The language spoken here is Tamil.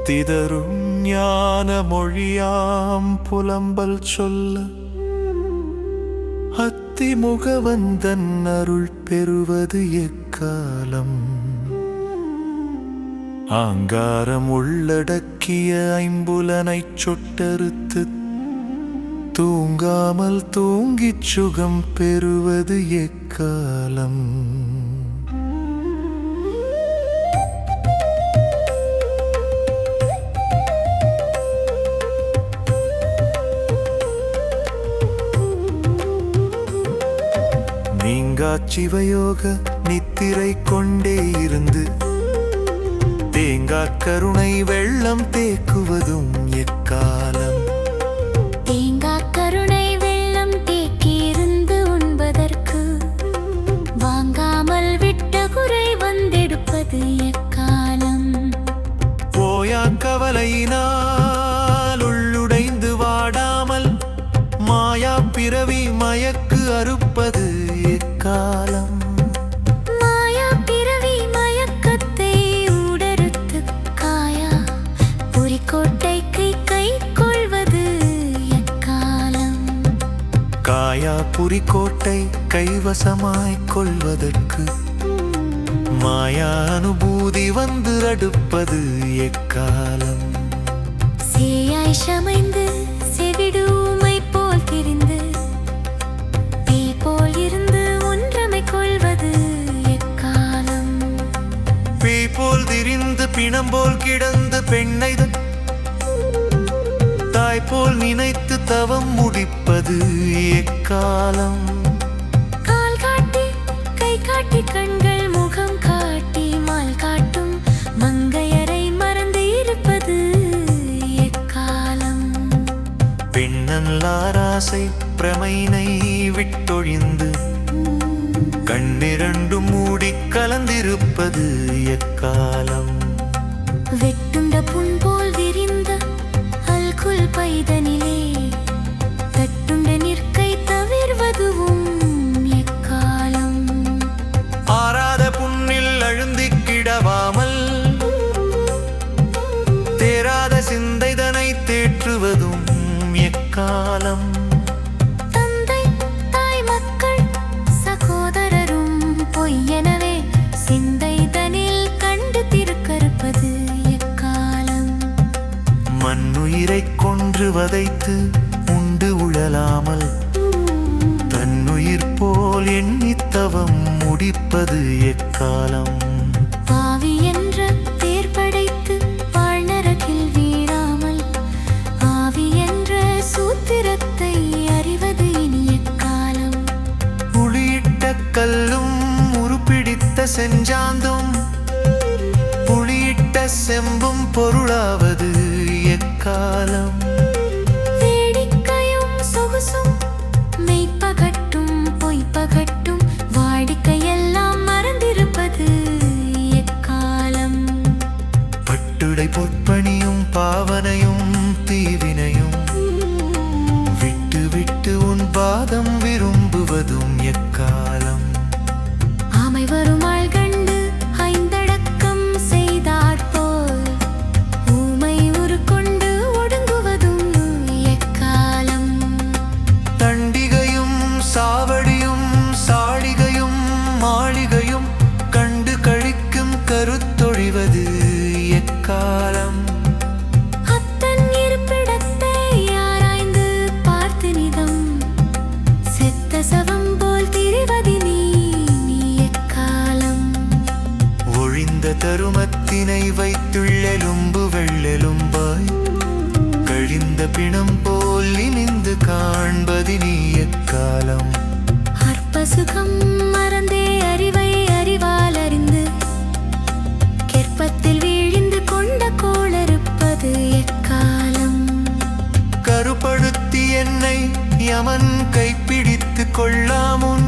முக்தி தரும் ஞான மொழியாம் புலம்பல் சொல்ல அத்திமுகவந்தன் அருள் பெறுவது எக்காலம். ஆங்காரம் உள்ளடக்கிய ஐம்புலனைச் சொட்டறுத்து தூங்காமல் தூங்கிச் சுகம் பெறுவது எக்காலம். நீங்காச் சிவயோக நித்திரை கொண்டே இருந்து தேங்காக் கருணை வெள்ளம் தேக்குவதும் எக்காலம். தேங்காக் கருணை வெள்ளம் தேக்கியிருந்து உண்பதற்கு வாங்காமல் விட்ட குறை வந்தெடுப்பது எக்காலம். போயா கவலையினால் உள்ளுடைந்து வாடாமல் மாயா பிறவி மயக்கு அறுப்பது எக்காலம். மாயா பிறவி மயக்கத்தை உடறுத்து காயா புரிக்கோட்டைக்கு கை கொள்வது எக்காலம். காயா புரிக்கோட்டை கைவசமாய்க் கொள்வதற்கு மாயா அனுபூதி வந்து அடுப்பது எக்காலம். சேயாய் சமைந்து செவிடு ஊமை போல் திரிந்து பேய் போல் இருந்து ஒன்றமை கொள்வது எக்காலம். பேய் போல் திரிந்து பிணம் போல் கிடந்து பெண்ணை தாய் போல் நினைத்து தவம் முடிப்பது எக்காலம். கால் காட்டி கை காட்டி கண்கள் முகம் காட்டி மால் காட்டும் மங்கையரை மறந்து இருப்பது எக்காலம். பெண்ணல்லாராசை பிரமைனை விட்டொழிந்து கண்ணிரண்டும் மூடி கலந்திருப்பது எக்காலம். வெட்டுண்ட புண் போல் விரிந்த அல்குல் பைதனிலே தட்டுண்ட நிற்கை தவிர்வதுவும் எக்காலம். ஆறாத புண்ணில் அழுந்திக் கிடவாமல் தேராத சிந்தைதனை தேற்றுவதும் எக்காலம். தந்தை தாய் மக்கள் சகோதரரும் பொய்யெனவே சிந்தைதனில் கண்டு திருக்கறுப்பது எக்காலம். மண்ணுயிரைக் கொன்று வதைத்து உண்டு உழலாமல் தன்னுயிர் போல் எண்ணித்தவம் முடிப்பது எக்காலம். பாவி என்ற பேர் படைத்து வாழ்நரகில் வீழாமல் ஆவி என்ற சூத்திரத்தை அறிவது இனி எக்காலம். புளியிட்ட கல்லும் உருப்பிடித்த செஞ்சாந்தும் புளியிட்ட செம்பும் பொருளாவது எக்காலம். வேடிக்கையும் சொகுசும் மெய்ப்பகட்டும் பொய்ப்பகட்டும் வாடிக்கையெல்லாம் மறந்திருப்பது எக்காலம். பட்டுடை பொற்பணியும் பாவனையும் தீவினையும் விட்டு விட்டு உன் பாதம் விரும்புவதும் எக்காலம். ஆமை வருமாள் கண்டு ஐந்தடக்கம் செய்தாற்போல் ஊமை உருக்கொண்டு ஒடுங்குவதும் எக்காலம். தண்டிகையும் சாவடியும் சாளிகையும் மாளிகையும் கண்டு கழிக்கும் கருத்தொழிவது எக்காலம். அத்தன் இருப்பிடத்தை ஆராய்ந்து பார்த்து நிதம் செத்த சவம் போல் திரிவதினி எக்காலம். ஒழிந்த தருமத்தினை வைத்துள்ளெலும்பு வெள்ளெலும்பாய் கழிந்த பிணம் போல் இனிந்து காண்பதினி எக்காலம். அற்பசுகம் மறந்தே அறிவை அறிவால் அறிந்து கெற்பத்தில் வீழ்ந்து கொண்ட கோளறுப்பது எக்காலம். கருப்படுத்தி என்னை யமன் கைப்பிடித்து கொள்ளாமுன்